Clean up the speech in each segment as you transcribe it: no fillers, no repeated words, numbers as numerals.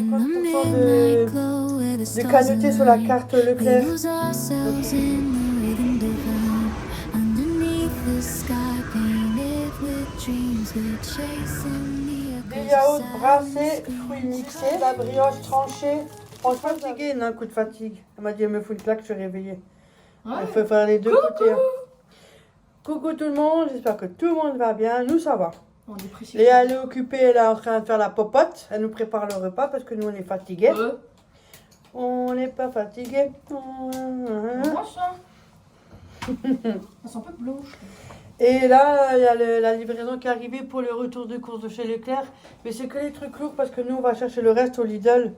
50% de cagnoté sur la carte Leclerc. Des yaourts brassés, fruits mixés, la brioche tranchée. Franchement, fatiguée, un coup de fatigue. Elle m'a dit, elle me fout une claque, je suis réveillée. Ouais. Il faut faire les deux côtés. Hein. Coucou tout le monde, j'espère que tout le monde va bien. Nous, ça va. Léa, elle est occupée, elle est en train de faire la popote. Elle nous prépare le repas parce que nous, on est fatigués. On n'est pas fatigués. Blanche, hein. Elles sont un peu blanches. Et là, il y a la livraison qui est arrivée pour le retour de course de chez Leclerc. Mais c'est que les trucs lourds parce que nous, on va chercher le reste au Lidl.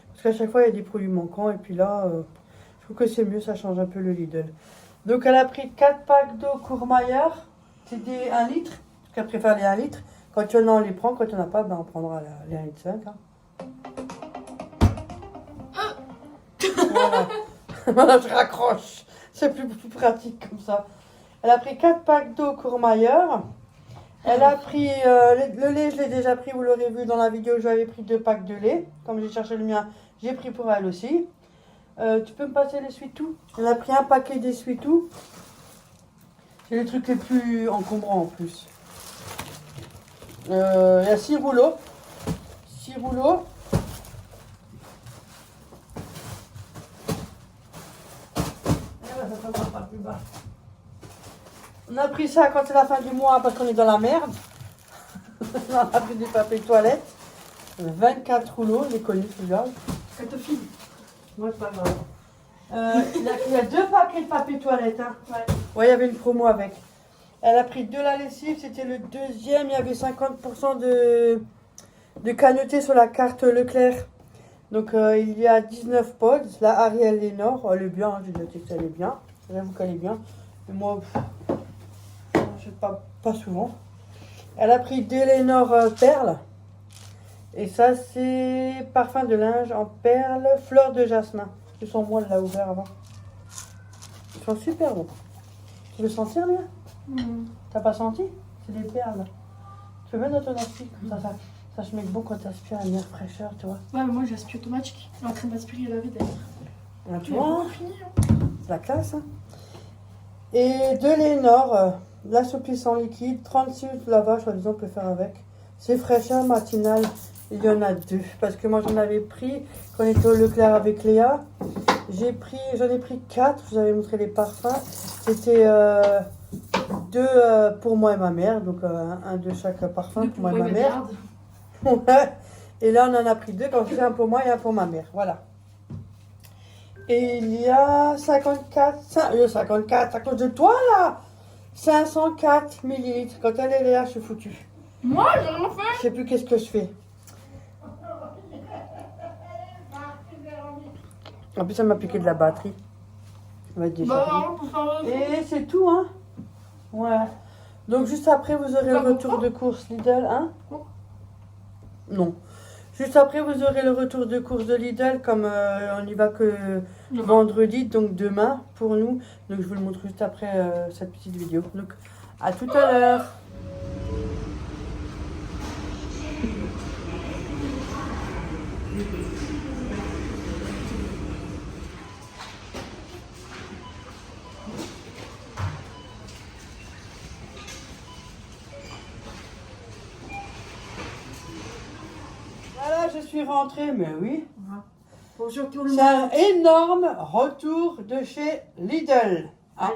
Parce qu'à chaque fois, il y a des produits manquants. Et puis là, je trouve que c'est mieux, ça change un peu le Lidl. Donc, elle a pris 4 packs d'eau Courmayeur. C'est des 1 litre. Parce qu'elle préfère les 1 litre. Quand il y en a, on les prend. Quand il n'y en a pas, ben, on prendra les 1,5 litre. Hein. Voilà. Voilà, je raccroche. C'est plus pratique comme ça. Elle a pris 4 packs d'eau Courmayeur. Elle a pris le lait, je l'ai déjà pris, vous l'aurez vu dans la vidéo, j'avais pris 2 packs de lait. Comme j'ai cherché le mien, j'ai pris pour elle aussi. Tu peux me passer l'essuie-tout? Elle a pris un paquet d'essuie-tout. C'est les trucs les plus encombrants en plus. Il y a 6 rouleaux. 6 rouleaux. On a pris ça quand c'est la fin du mois parce qu'on est dans la merde. On a pris des papiers toilettes. 24 rouleaux, j'ai connu celui-là. Elle te file. Moi, c'est pas grave. Il y a 2 paquets de papier toilette. Hein. Ouais, il y avait une promo avec. Elle a pris de la lessive, c'était le deuxième. Il y avait 50% de cagnoté sur la carte Leclerc. Donc il y a 19 pods. La Ariel Lénore, elle est bien, hein, j'ai noté qu'elle est bien. J'avoue qu'elle est bien. Mais moi, je sais pas souvent. Elle a pris des Lénore perles. Et ça, c'est parfum de linge en perles, fleurs de jasmin. Le sens moi, elle l'a ouvert avant. Ils sont super bons. Tu veux sentir, Léa? T'as pas senti? C'est des perles. Tu peux mettre dans ton aspire comme ça se met bon quand tu aspires une air fraîcheur, tu vois. Ouais, mais moi j'aspire automatique. Elle est en train d'aspirer la vie d'ailleurs. Ah, tu vois, Fini, hein. c'est la classe. Hein. Et de Lénore, l'assouplissant liquide, 36 de lavage, soi-disant, on peut faire avec. C'est fraîcheur matinale. Il y en a 2. Parce que moi j'en avais pris quand on était au Leclerc avec Léa. J'en ai pris 4. Je vous avais montré les parfums. C'était 2 pour moi et ma mère. Donc un de chaque parfum pour moi et ma mère. Et là on en a pris 2. Quand c'est un pour moi et un pour ma mère. Voilà. Et il y a 54. À cause de toi là. 504 millilitres. Quand elle est là, je suis foutue. Moi, j'ai rien fait. Je sais plus qu'est-ce que je fais. En plus, ça m'a piqué de la batterie. On va être déchargé. Et c'est tout, hein? Ouais. Donc, juste après, vous aurez le retour de course Lidl, hein? Non. Juste après, vous aurez le retour de course de Lidl, comme on n'y va que vendredi, donc demain pour nous. Donc, je vous le montre juste après cette petite vidéo. Donc, à tout à l'heure. Voilà, je suis rentrée, mais oui. Bonjour tout le C'est monde. un énorme retour de chez Lidl. Ah,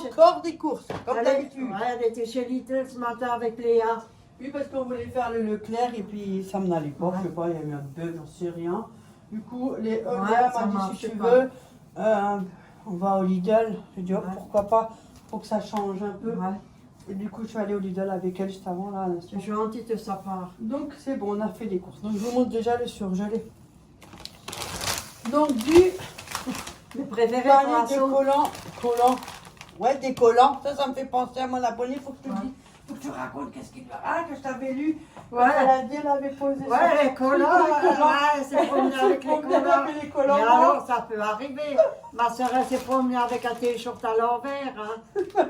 encore des courses, comme d'habitude. Ouais, elle était chez Lidl ce matin avec Léa. Oui, parce qu'on voulait faire le Leclerc et puis ça n'allait pas. Ouais. Je sais pas, il y a eu un bug, j'en sais rien. Du coup, Léa m'a dit si tu veux, on va au Lidl. J'ai dit, oh, pourquoi pas, faut que ça change un peu. Ouais. Et du coup, je suis allée au Lidl avec elle juste avant, là, à l'instant. C'est gentil de sa part. Donc, c'est bon, on a fait des courses. Donc, je vous montre déjà le surgelé. Donc, Le préféré panier de collants. Ouais, des collants. Ça me fait penser à mon abonné. Faut que je te dise. Faut que tu racontes qu'est-ce qu'il a. Ah, que je t'avais lu. Ouais. Elle a dit, elle avait posé ça. Ouais, les collants. Ouais, c'est promené avec les collants. Et alors, ça peut arriver. Ma soeur, elle s'est promenée avec un t-shirt à l'envers. Hein.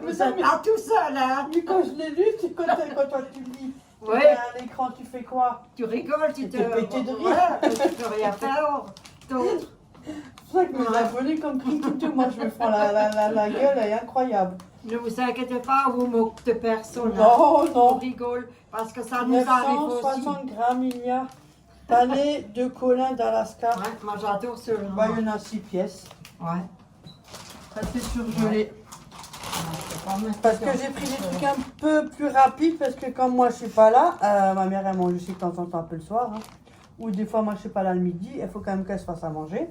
Vous êtes pas tout seul, hein. Mais quand je l'ai lu, c'est quand toi tu lis. Ouais. À l'écran, tu fais quoi? Tu rigoles, tu t'es pété de rire. Ouais, tu peux rien faire d'autre. C'est pour ça que mes abonnés comme tout, moi je me prends la gueule, elle est incroyable. Ne vous inquiétez pas, on vous moque de personne. Non, On non. rigole parce que ça nous arrive aussi. 960 grammes, il y a panier de colin d'Alaska. Ouais, moi j'adore ce nom. Bah, il y en a 6 pièces. Ouais. Ça c'est surgelé. C'est pas mal. Parce que j'ai pris des trucs un peu plus rapides parce que quand moi je suis pas là, ma mère elle mange aussi de temps en temps un peu le soir. Hein. Ou des fois moi je suis pas là le midi, il faut quand même qu'elle se fasse à manger.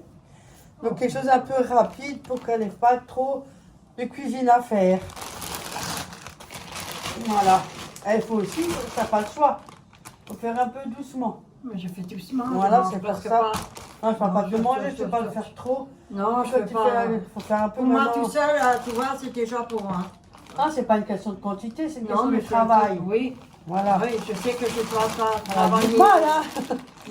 Donc quelque chose un peu rapide pour qu'elle n'ait pas trop de cuisine à faire. Voilà. Il faut aussi, ça n'a pas le choix. Il faut faire un peu doucement. Mais je fais doucement. Voilà, je c'est mange pour presque ça. pas. Non, je ne parle pas de Non, manger, je ne peux pas le faire trop. Non, je Toi, peux tu pas. fais, faut faire un peu Pour moi maintenant. tout seul, tu vois, c'est déjà pour moi. Ah, c'est pas une question de quantité, c'est une Non, question mais de travail. Oui, Voilà. oui, je sais que je dois pas On a travailler. du mal, hein.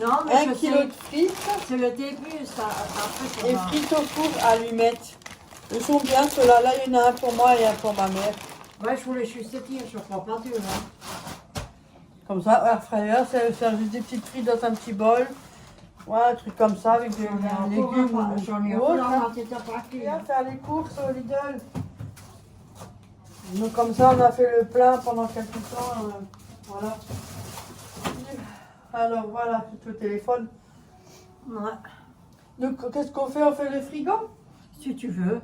Non, mais 1 je kilo sais. de frites C'est le début, ça. Après, ça et va. frites au four allumettes. Ils sont bien ceux-là. Là, il y en a un pour moi et un pour ma mère. Ouais, je voulais juste dire, je crois pas dur. Hein. Comme ça, air fryer, c'est faire juste des petites frites dans un petit bol. Ouais, un truc comme ça avec des légumes J'en ai ou encore autre. un Hein. petit paquet. Viens faire les courses au Lidl. Donc comme ça, on a fait le plein pendant quelques temps. Voilà. Alors voilà, je suis au téléphone. Ouais, Donc qu'est-ce qu'on fait? On fait le frigo? si tu veux.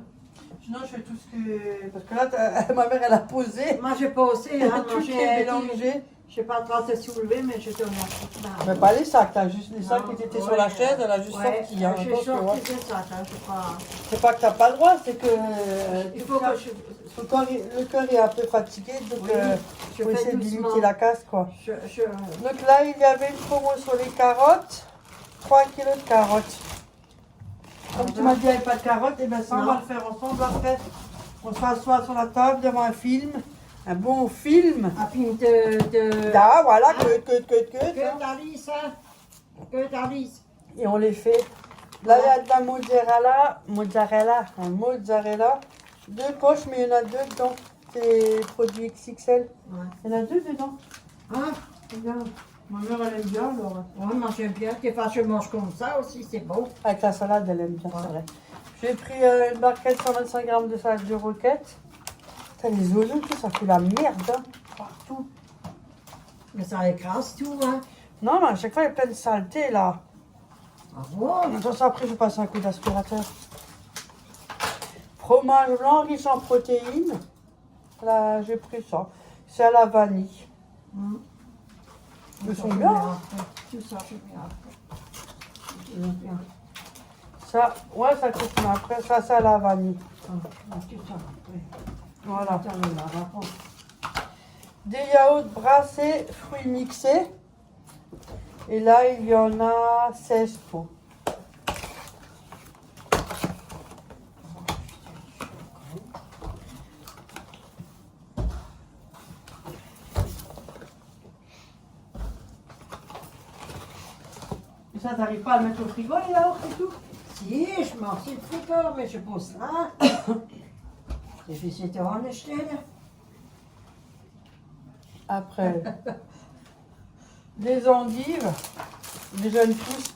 Sinon, je fais tout ce que... Parce que là, ma mère, elle a posé. Moi, j'ai pas aussi, hein. Tout Moi, est j'ai mélangé. je sais pas trop te soulever, mais je te remercie. Mais pas les sacs, là, juste les sacs Non, qui étaient ouais, sur la chaise, elle a juste ouais, sorti. Hein, j'ai attention, sorti hein. des sacs, hein, je crois. C'est pas que t'as pas le droit, c'est que Il faut que je, le cœur est un peu fatigué, donc Oui, je faut fais essayer de doucement. limiter la casse, quoi. je, Donc là, il y avait une promo sur les carottes, 3 kilos de carottes. Comme tu m'as dit, il n'y avait pas de carottes, et bien ça, on Non. va le faire ensemble après. On s'assoit sur la table devant un film, un bon film. un film de Là, voilà, Ah. que. que d'Alice, hein. Que d'Alice. Et on les fait. Là, il y a de la mozzarella. 2 poches, mais il y en a 2 dedans. C'est des produits XXL. Ouais. Il y en a 2 dedans. Ah, Regarde. Ma mère, elle aime bien, alors. ouais, moi j'aime bien. Des fois, je mange comme ça aussi, c'est bon. Avec la salade, elle aime bien, c'est vrai. J'ai pris une barquette 125 grammes de salade de roquette. Putain, les oignons, tout ça fait la merde, hein, partout. Mais ça écrase tout, hein. Non, mais à chaque fois, il y a plein de saleté, là. Ah bon? Attention, après, je vais passer un coup d'aspirateur. Fromage blanc riche en protéines. Là, j'ai pris ça. C'est à la vanille. Ils sont bien, hein. Tout ça, je mets après. Bien. Ça, ouais, ça coûte mais après. Ça, c'est à la vanille. Tout ça, après. Voilà. Attends, on va prendre. Des yaourts brassés, fruits mixés. Et là, il y en a 16 pots. Et ça, t'arrives pas à le mettre au frigo, les yaourts et tout? Si, je m'en suis le frigo, mais je pose là. Et puis c'était en acheté, là. Après, des endives, des jeunes pousses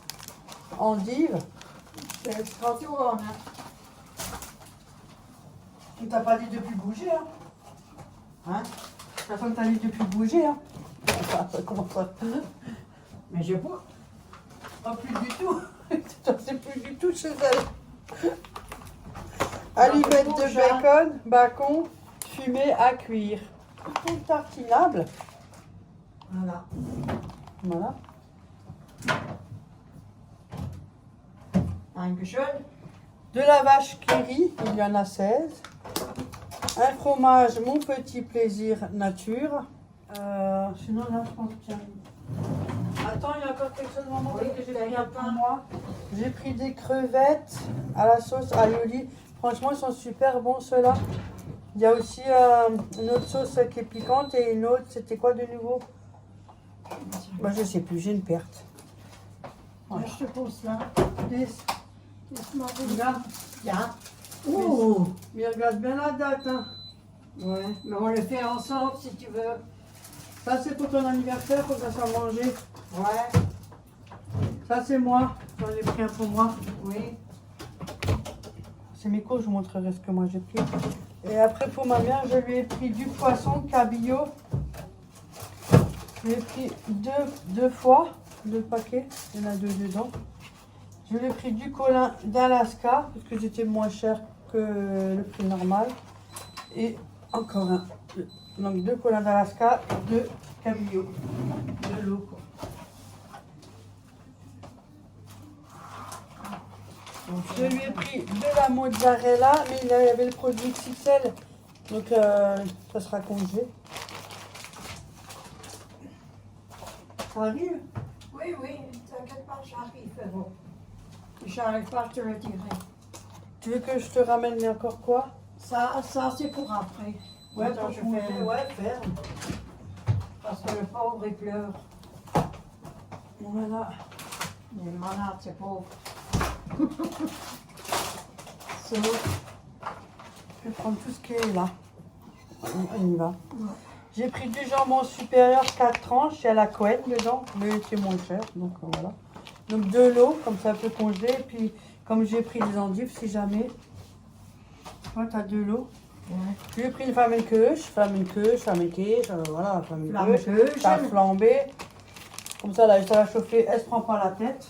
endives. C'est extra tout, on a. Tu t'as pas dit de plus bouger, hein? Hein? De toute façon, t'as dit de plus bouger, hein? Comment ça? Mais je bois. Oh, plus du tout. C'est plus du tout chez elle. Allumettes de bacon, bacon, fumé à cuire. Tout tartinable. Voilà. Voilà. Dankeschön. De la vache qui rit, il y en a 16. Un fromage, mon petit plaisir nature. Sinon, là, je pense qu'il y a... Attends, il y a encore quelque chose de moment Oui, que j'ai il y pris a un pour pas. moi. J'ai pris des crevettes à la sauce aioli. Franchement, ils sont super bons ceux-là. Il y a aussi une autre sauce qui est piquante et une autre, c'était quoi de nouveau? Bah, je sais plus, j'ai une perte. Voilà. Je te pose là. Laisse-moi Regarde, Tiens. Ouh. mais regarde bien la date. Hein. Ouais, mais on le fait ensemble si tu veux. Ça, c'est pour ton anniversaire, faut que ça soit mangé. Ouais. Ça, c'est moi. J'en ai pris un pour moi. Oui. C'est mes courses, je vous montrerai ce que moi j'ai pris. Et après pour ma mère, je lui ai pris du poisson cabillaud. Je lui ai pris deux fois, 2 paquets. Il y en a 2 dedans. Je lui ai pris du colin d'Alaska, parce que c'était moins cher que le prix normal. Et encore un. Donc 2 colins d'Alaska, 2 cabillaud. De l'eau quoi. Donc, je lui ai pris de la mozzarella, mais il y avait le produit XXL, donc ça sera congelé. Ça arrive? Oui, oui, t'inquiète pas, j'arrive. Bon. Si j'arrive pas, je te le dirai. Tu veux que je te ramène encore quoi? Ça c'est pour après. Ouais, Attends, pour je congeler, fais. ouais, faire. Parce que le pauvre, il pleure. Voilà. Il est malade, c'est pauvre. So, Je vais prendre tout ce qui est là. On y va. J'ai pris du jambon supérieur 4 tranches, il y a la couette dedans, mais c'est moins cher, donc voilà. Donc de l'eau, comme ça peut congeler, et puis comme j'ai pris des endives, si jamais. Toi, tu as de l'eau. ouais. J'ai pris une Flammekuche, voilà, Flammekuche. ça a flambé. Comme ça, là, ça va chauffer, elle se prend pas la tête.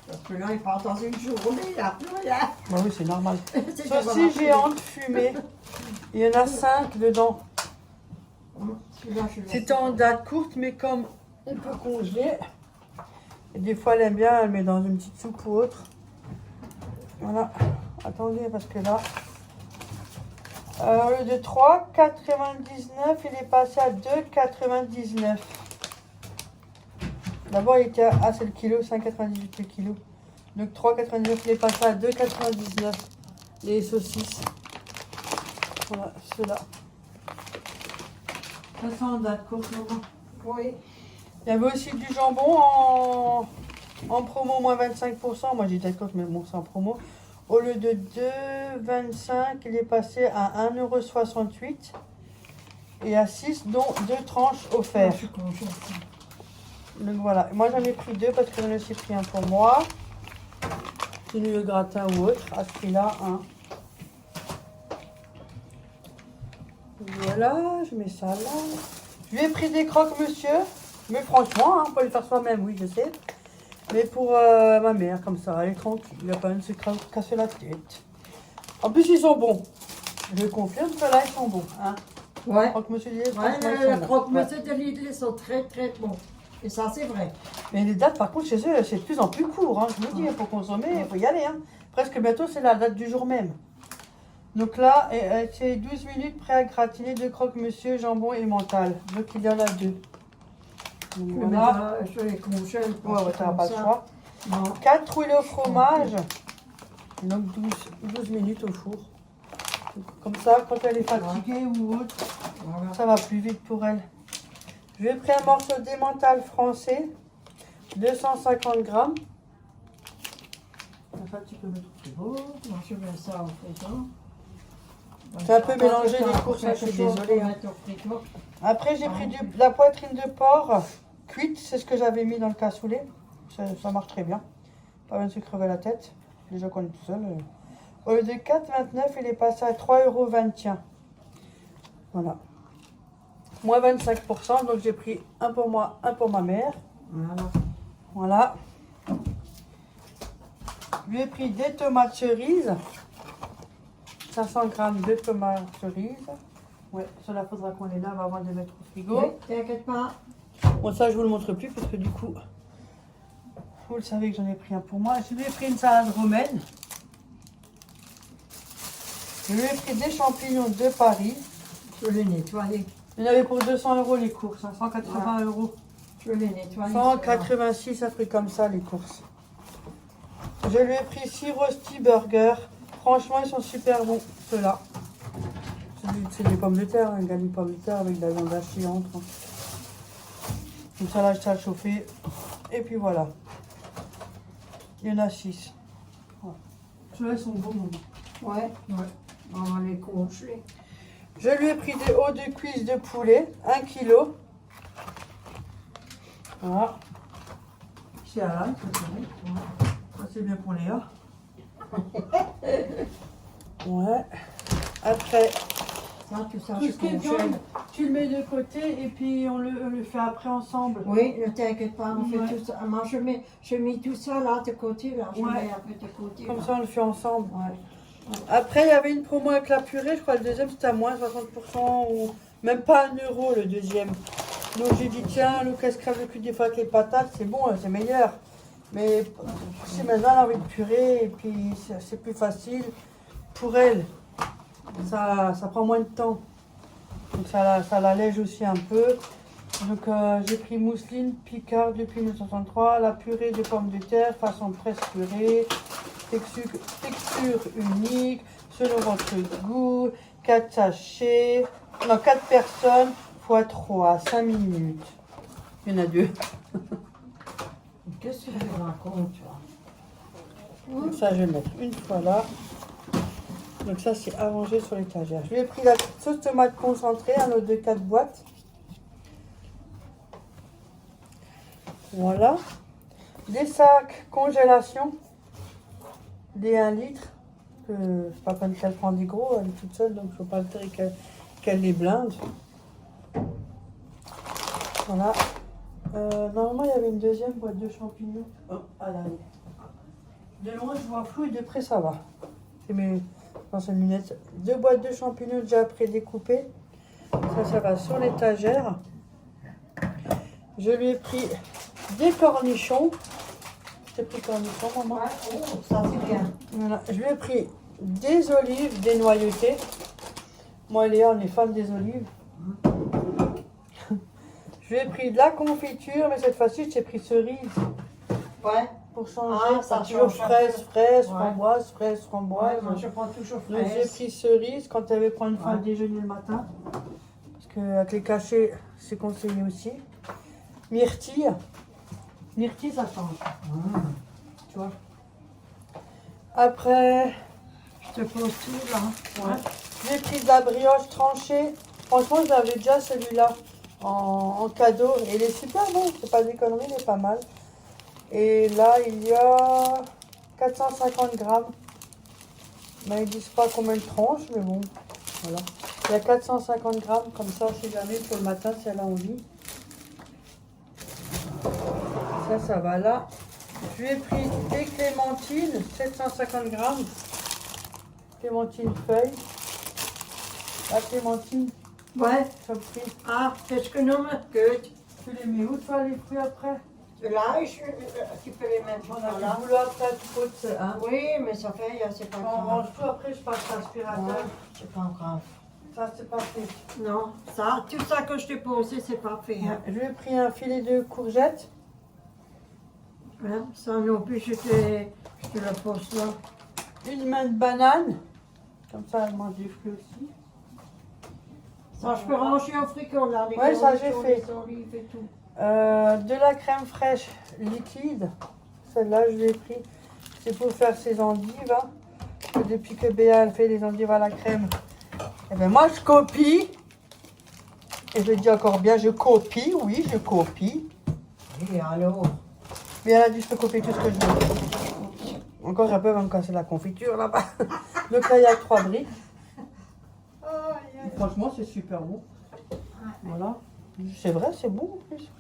Parce que là, il part dans une journée, il n'a plus rien. Bah oui, c'est normal. C'est Saucisse déjà géante fumée. Il y en a 5 dedans. Celui-là, je le C'est en date courte, mais comme on peut congeler, et des fois elle aime bien, elle met dans une petite soupe ou autre. Voilà. Attendez, parce que là, au lieu de 3,99, il est passé à 2,99. D'abord, il était à c'est le kilo, 5,98 le kilo. Donc 3,99, il est passé à 2,99 les saucisses. Voilà, ceux-là. Ça sent en date courte, maman. Oui. Il y avait aussi du jambon en promo, moins 25%. Moi, j'ai date courte, mais bon, c'est en promo. Au lieu de 2,25, il est passé à 1,68 €. Et à 6, dont 2 tranches offertes. Je suis contente. Donc voilà, moi j'en ai pris 2 parce que j'en ai aussi pris un pour moi. C'est le gratin ou autre, à ce prix-là. Hein. Voilà, je mets ça là. Je lui ai pris des croque-monsieur, mais franchement, hein, on peut les faire soi-même, oui, je sais. Mais pour ma mère, comme ça, elle est tranquille, il n'y a pas de se casser la tête. En plus, ils sont bons. Je confirme que là, ils sont bons. Hein. Ouais. Croque-monsieur, Ouais, franchement, ils le sont bons. croque-monsieur de Lidl, ils sont très très bons. Et ça, c'est vrai. Mais les dates, par contre, chez eux, c'est de plus en plus court. Hein. Je vous dis, pour consommer, il faut y aller. Hein. Presque bientôt, c'est la date du jour même. Donc là, c'est 12 minutes prêt à gratiner de croque-monsieur, jambon et mental. Donc il y en a 2. Donc, Je voilà. je les congèle. Ouais, ouais, t'as pas le choix. Non. 4 rouillés au fromage. Donc 12 minutes au four. Donc, comme ça, quand elle est fatiguée ou autre, Voilà. ça va plus vite pour elle. Je vais prendre un morceau d'emmental français, 250 grammes. Ça, tu peux mettre au frigo. Moi, je mets ça au frigo. J'ai un peu mélangé les courses, hein, je suis désolée. Hein. Après, j'ai pris de la poitrine de porc cuite, c'est ce que j'avais mis dans le cassoulet. Ça marche très bien. Pas besoin de se crever la tête. Déjà qu'on est tout seul. Au lieu de 4,29, il est passé à 3,20 €. Voilà. Moins 25%, donc j'ai pris un pour moi, un pour ma mère. Voilà. Voilà. J'ai pris des tomates cerises. 500 grammes de tomates cerises. Ouais, cela faudra qu'on les lave avant de les mettre au frigo. Oui, t'inquiète pas. Bon, ça, je vous le montre plus parce que du coup, vous le savez que j'en ai pris un pour moi. Je lui ai pris une salade romaine. Je lui ai pris des champignons de Paris. Je vais les nettoyer. Il y en avait pour 200 € les courses, hein, 180 €. Je vais les nettoyer. 186 à prix comme ça les courses. Je lui ai pris 6 Rosti Burger. Franchement, ils sont super bons, ceux-là. C'est des pommes de terre, un galet de pommes de terre avec de la viande hachée entre. Comme ça, là, je t'ai chauffé. Et puis voilà. Il y en a 6. Voilà. Ceux-là, ils sont bons, maman. Ouais, ouais. On va les congeler. Je lui ai pris des hauts de cuisse de poulet, 1 kg. Voilà. C'est Alain, ça, c'était bien pour Léa. Ouais. Après, Ça, tout ça, tout je ce qui est congèle. viande, tu le mets de côté et puis on le fait après ensemble. Oui, ne t'inquiète pas, on Ouais. fait tout ça. Moi, je mets tout ça là de côté, là. Je Ouais. mets un peu de côté. Comme là. ça, on le fait ensemble. Ouais. Après, il y avait une promo avec la purée. Je crois que le deuxième, c'était à moins 60% ou même pas 1 € le deuxième. Donc, j'ai dit, tiens, Lucas crève le cul des fois avec les patates. C'est bon, c'est meilleur. Mais si maintenant, elle a envie de purée et puis c'est plus facile pour elle. Ça prend moins de temps. Donc, ça l'allège aussi un peu. Donc, j'ai pris mousseline Picard depuis 1963, la purée de pommes de terre, façon presse purée, texture unique, selon votre goût, 4 sachets, non, 4 personnes, x 3, 5 minutes. Il y en a 2. Qu'est-ce que tu racontes, toi? Donc, ça, je vais le mettre une fois là. Donc, ça, c'est à ranger sur l'étagère. Je lui ai pris la sauce tomate concentrée, un lot de 4 boîtes. Voilà. Des sacs congélation. Des 1 litre. C'est pas comme qu'elle prend des gros, elle est toute seule, donc il ne faut pas le dire qu'elle les blinde. Voilà. Normalement, il y avait une deuxième boîte de champignons. Oh, à l'arrière. De loin, je vois flou et de près, ça va. C'est mes anciennes lunettes. 2 boîtes de champignons déjà prédécoupées. Ça va sur l'étagère. Je lui ai pris des cornichons. Je t'ai pris cornichons, maman. Ouais, oh, ça c'est bien. Voilà. Je lui ai pris des olives dénoyautées. Moi et Léa, on est fan des olives. Je lui ai pris de la confiture, mais cette fois-ci, j'ai pris cerise. Ouais. Pour changer. Ah, ça toujours change un fraise, peu. fraise, Ouais. framboise, fraise, framboise. Ouais, moi, je prends toujours Donc j'ai fraise. pris cerise quand elle veut prendre une fois le Ouais. déjeuner le matin. Parce qu'avec les cachets, c'est conseillé aussi. Myrtille. Myrtille, ça change. Tu vois. Après, Je te pose tout là. ouais. J'ai pris de la brioche tranchée. Franchement, j'avais déjà celui-là en cadeau. Et il est super bon. C'est pas des conneries, il est pas mal. Et là, il y a 450 grammes. Mais ils disent pas combien de tranches, mais bon, voilà. Il y a 450 grammes, comme ça, si jamais pour le matin, si elle a envie. Ça va là. Je lui ai pris des clémentines, 750 grammes. Clémentine feuille. La clémentine, Ouais. ça me prie. Ah, qu'est-ce que nous me coûte? Tu les mets où, toi, les fruits après? Là, tu peux les mettre On a voilà. du boulot après, tu peux te... Hein? Oui, mais ça fait, c'est pas Quand on grave. range tout, après, je passe l'aspirateur. Ouais, c'est pas grave. Ça, c'est pas fait. Non, ça, tout ça que je t'ai posé, c'est pas fait. Hein. Je lui ai pris un filet de courgettes. Hein, ça non plus, je te le pose là. Une main de banane. Comme ça, elle mange des fruits aussi. Ça, je peux ranger au frigo là. Les Ouais, ça, j'ai cornichons, fait. les olives et tout. De la crème fraîche liquide. Celle-là, je l'ai pris. C'est pour faire ses endives. Hein. Parce que depuis que Béa elle fait les endives à la crème, et ben moi, je copie. Et je dis encore bien, je copie. Oui, je copie. Et alors? Mais elle a dit, je peux copier tout ce que je veux. Encore un peu, va me casser la confiture là-bas. Donc là, il y a 3 briques. Franchement, c'est super bon. Voilà. C'est vrai, c'est bon en plus.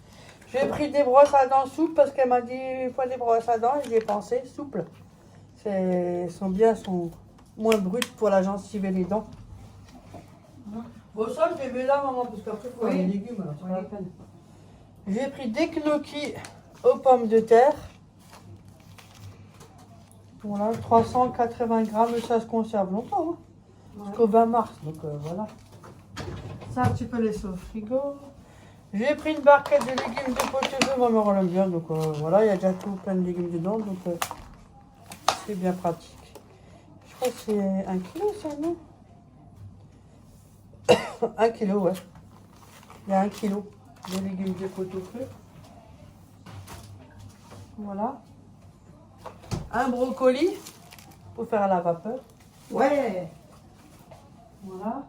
J'ai pris des brosses à dents souples parce qu'elle m'a dit il faut des brosses à dents et j'y ai pensé, souples. Sont moins brutes pour la gencive et les dents. Bon, ça, je les mets là, maman, parce qu'après, il faut Oui. les légumes, alors c'est pas la peine. J'ai pris des gnocchis aux pommes de terre. Voilà, 380 grammes, et ça se conserve longtemps, hein, jusqu'au 20 mars. Donc voilà. Ça, tu peux laisser au frigo. J'ai pris une barquette de légumes de pot-au-feu, ma mère elle aime bien. Donc voilà, il y a déjà tout plein de légumes dedans. Donc c'est bien pratique. Je crois que c'est 1 kilo ça, non? 1 kilo, ouais. Il y a 1 kilo de légumes de pot-au-feu. Voilà. Un brocoli pour faire à la vapeur. Ouais. Voilà.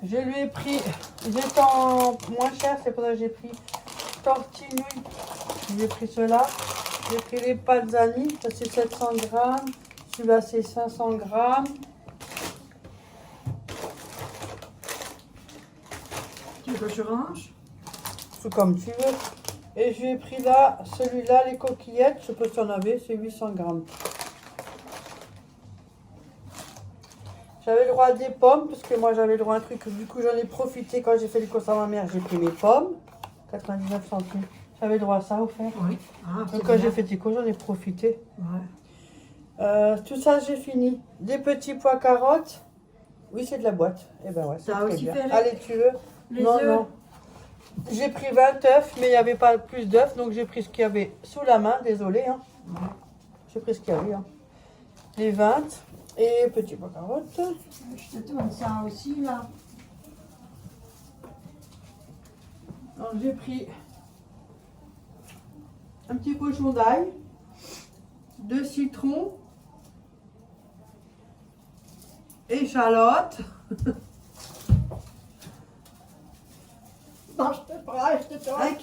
Je lui ai pris, il est en moins cher, c'est pour ça que j'ai pris tortillouille. Je lui ai pris cela. J'ai pris les panzani, ça c'est 700 grammes. Celui-là c'est 500 grammes. Tu veux que je range? Tout comme tu veux. Et j'ai pris là, celui-là, les coquillettes, je sais pas si on avait, c'est 800 grammes. J'avais le droit à des pommes, parce que moi j'avais le droit à un truc, du coup j'en ai profité quand j'ai fait les courses à ma mère, j'ai pris mes pommes, 99 centimes. J'avais le droit à ça offert. Oui. Ah, Donc quand j'ai fait des courses, j'en ai profité. Ouais. Tout ça j'ai fini. Des petits pois carottes. Oui, c'est de la boîte. Eh ben ouais, c'est T'as très aussi bien. fait les- Allez, tu veux? les Non, œufs? non. J'ai pris 20 œufs, mais il n'y avait pas plus d'œufs, donc j'ai pris ce qu'il y avait sous la main, désolé. Hein. Ouais. J'ai pris ce qu'il y avait. Hein. Les 20 et petits pois carottes. Je te tourne ça aussi, là. Donc j'ai pris un petit pochon d'ail, 2 citrons, échalotes. Non, je te prends, je te tourne. 1,5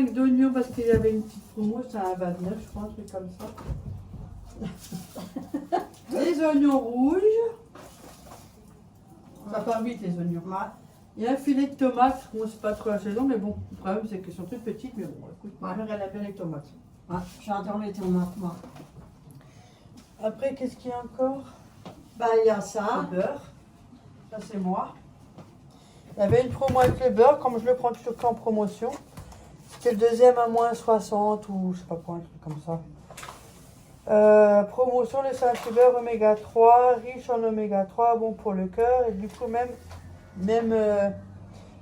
kg d'oignons parce qu'il y avait une petite promo, c'est un 29, je crois, un truc comme ça. Des oignons rouges. Ça part vite les oignons. Il y a un filet de tomates, bon c'est pas trop la saison, mais bon, le problème c'est qu'elles sont toutes petites, mais bon, écoute, ma mère elle a bien les tomates. Ouais, j'adore les tomates, moi. Après, qu'est-ce qu'il y a encore? Ben, il y a ça. Le beurre. Ça c'est moi. Il y avait une promo avec le beurre, comme je le prends toujours qu'en promotion. C'était le deuxième à moins 60 ou je sais pas quoi, un truc comme ça. Promotion de Saint-Hubert oméga 3, riche en oméga 3, bon pour le cœur. Et du coup même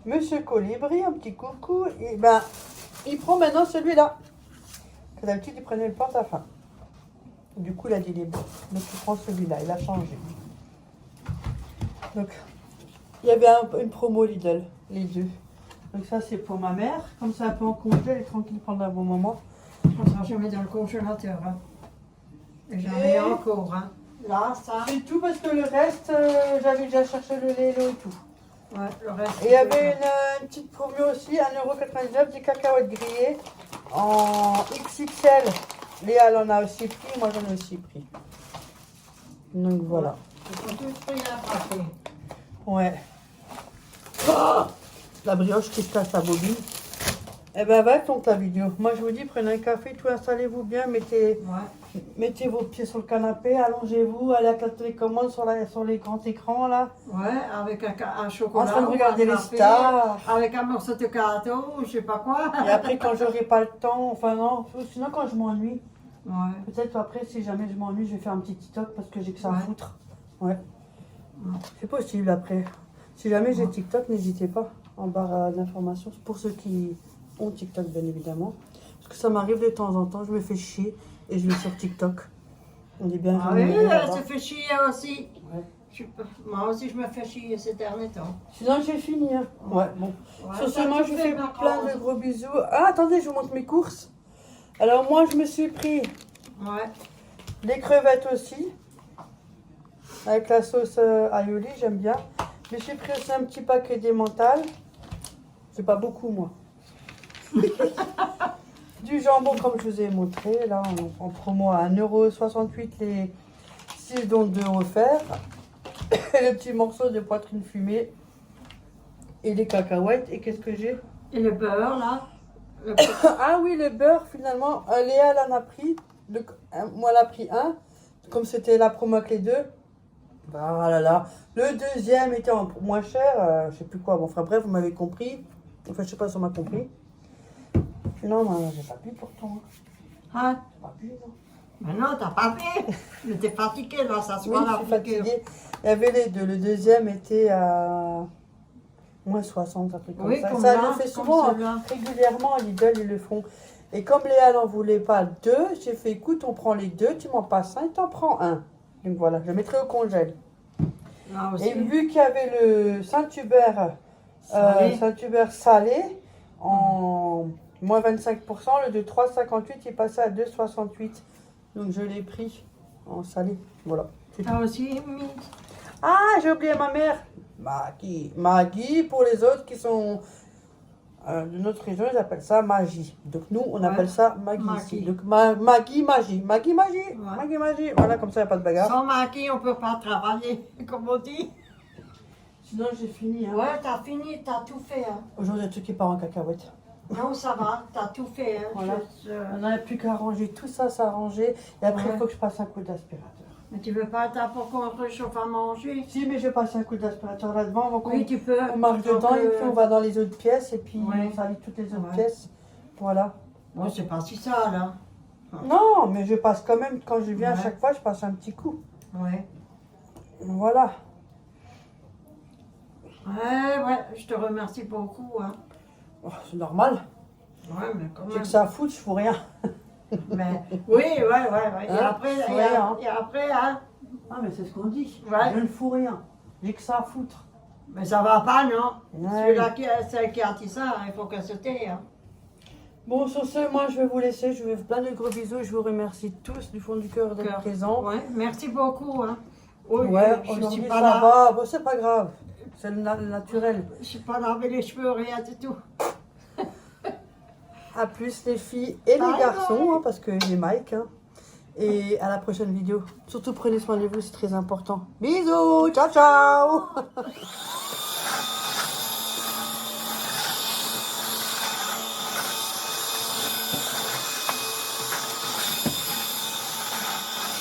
Monsieur Colibri, un petit coucou, et ben il prend maintenant celui-là. Que d'habitude il prenait le porte-à-fin. Du coup il a dit il est bon. Donc il prend celui-là, il a changé. Donc il y avait une promo Lidl, les deux. Donc ça c'est pour ma mère, comme ça elle peut en congé, elle est tranquille pendant un bon moment. Comme ça, je mets dans le congélateur. Hein. Et j'en ai encore. Hein. Là, ça. C'est tout parce que le reste, j'avais déjà cherché le lait et tout. Ouais, le reste. Et il y avait une petite promo aussi, 1,99 € des cacahuètes grillées en XXL. Léa elle en a aussi pris, moi j'en ai aussi pris. Donc voilà. Ils sont tous pris à frapper. Ouais. Oh, la brioche qui se casse la bobine. Eh ben va donc la vidéo. Moi je vous dis, prenez un café, tout installez-vous bien, mettez vos pieds sur le canapé, allongez-vous, allez à la télécommande sur les grands écrans là. Ouais, avec un En chocolat. train de regarder un les café, stars. Avec un morceau de gâteau, je sais pas quoi. Et après quand j'aurai pas le temps, enfin non, sinon quand je m'ennuie, Ouais. peut-être après si jamais je m'ennuie, je vais faire un petit TikTok parce que j'ai que ça à Ouais. foutre. Ouais. C'est possible après. Si jamais j'ai TikTok, n'hésitez pas en barre d'informations. Pour ceux qui ont TikTok bien évidemment. Parce que ça m'arrive de temps en temps, je me fais chier et je vais sur TikTok. On est bien Ah oui, rémunéré elle là-bas. se fait chier aussi. Ouais. Moi aussi, je me fais chier ces derniers temps. Sinon j'ai fini. Hein. Ouais, bon. Ouais, Sur ça, ce, moi tu je vous fais fais ma plein cause. de gros bisous. Ah, attendez, je vous montre mes courses. Alors moi je me suis pris Ouais. des crevettes aussi. Avec la sauce aioli, j'aime bien. Je me suis pris aussi un petit paquet d'emmental. C'est pas beaucoup moi. Du jambon comme je vous ai montré. Là en promo à 1,68 € les 6 dons de offerts. Et le petit morceau de poitrine fumée. Et les cacahuètes. Et qu'est-ce que j'ai? Et le beurre, là. Ah oui, le beurre, finalement, Léa, elle en a pris. Moi, elle a pris un. Comme c'était la promo avec les deux. Ah là là. Le deuxième était moins cher. Je sais plus quoi. Bon, enfin bref, vous m'avez compris. Enfin, je sais pas si on m'a compris. Non, mais j'ai pas bu pourtant. Hein? J'ai pas bu, non. Mais non, t'as pas fait. Mais t'es fatigué, là, ça se Oui, voit je la suis piqûre. fatiguée. Il y avait les deux. Le deuxième était à moins 60, un truc comme Oui, ça. comme Ça, là, je le fais comme souvent, celui-là. régulièrement, à Lidl, ils le font. Et comme Léa n'en voulait pas deux, j'ai fait, écoute, on prend les deux, tu m'en passes un, t'en prends un. Donc voilà, je le mettrai au congèle. Là aussi. Et vu qu'il y avait le Saint-Hubert salé en moins 25%, le de 3,58 il passait à 2,68. Donc je l'ai pris en salé. Voilà. c'est tout. T'as aussi mis. Ah, j'ai oublié ma mère. Maggie pour les autres qui sont De notre région, ils appellent ça magie. Donc nous, on Ouais. appelle ça Maggie Maggie. ici. Donc Maggie, magie. Maggie, magie. Ouais. Maggie, magie. Voilà, comme ça, il n'y a pas de bagarre. Sans maquis, on ne peut pas travailler, comme on dit. Sinon, j'ai fini. Hein. Ouais, t'as fini, t'as tout fait. Hein. Aujourd'hui, il y a tout qui part en cacahuète. Non, ça va, t'as tout fait. Hein. Voilà. Je- On n'a plus qu'à ranger tout ça, ça ranger. Et après, il Ouais. faut que je passe un coup d'aspirateur. Mais tu veux pas attendre pour qu'on réchauffe à manger? Si, mais je passe un coup d'aspirateur là-devant avant qu'on Oui, tu peux. on marche Donc, dedans et puis on va dans les autres pièces et puis Ouais. on salit toutes les autres Ouais. pièces. Voilà. Bon, c'est pas si ça, là. Non, mais je passe quand même, quand je viens à Ouais. chaque fois, je passe un petit coup. Ouais. Voilà. Ouais, je te remercie beaucoup. Hein. Oh, c'est normal. Ouais, mais quand J'ai même. que ça à foutre, je fous rien. Mais, oui, ouais. Et Hein, après, faut et, rien. et après, hein. Ah, mais c'est ce qu'on dit. Ouais. Je ne fous rien. J'ai que ça à foutre. Mais ça va pas, non? Ouais. Celui-là celle qui a dit ça, il faut qu'elle se tait. Hein. Bon, sur ce, moi, je vais vous laisser. Je vous fais plein de gros bisous. Je vous remercie tous du fond du cœur d'être Cœur. présents. Ouais, merci beaucoup. Hein. Oui, Ouais, je suis aujourd'hui, pas ça là. va. Bon, c'est pas grave. C'est le naturel. Je suis pas lavé les cheveux, rien du tout. À plus les filles et les Bye garçons, bye. hein, parce que j'ai Mike. Hein. Et à la prochaine vidéo. Surtout prenez soin de vous, c'est très important. Bisous, ciao ciao.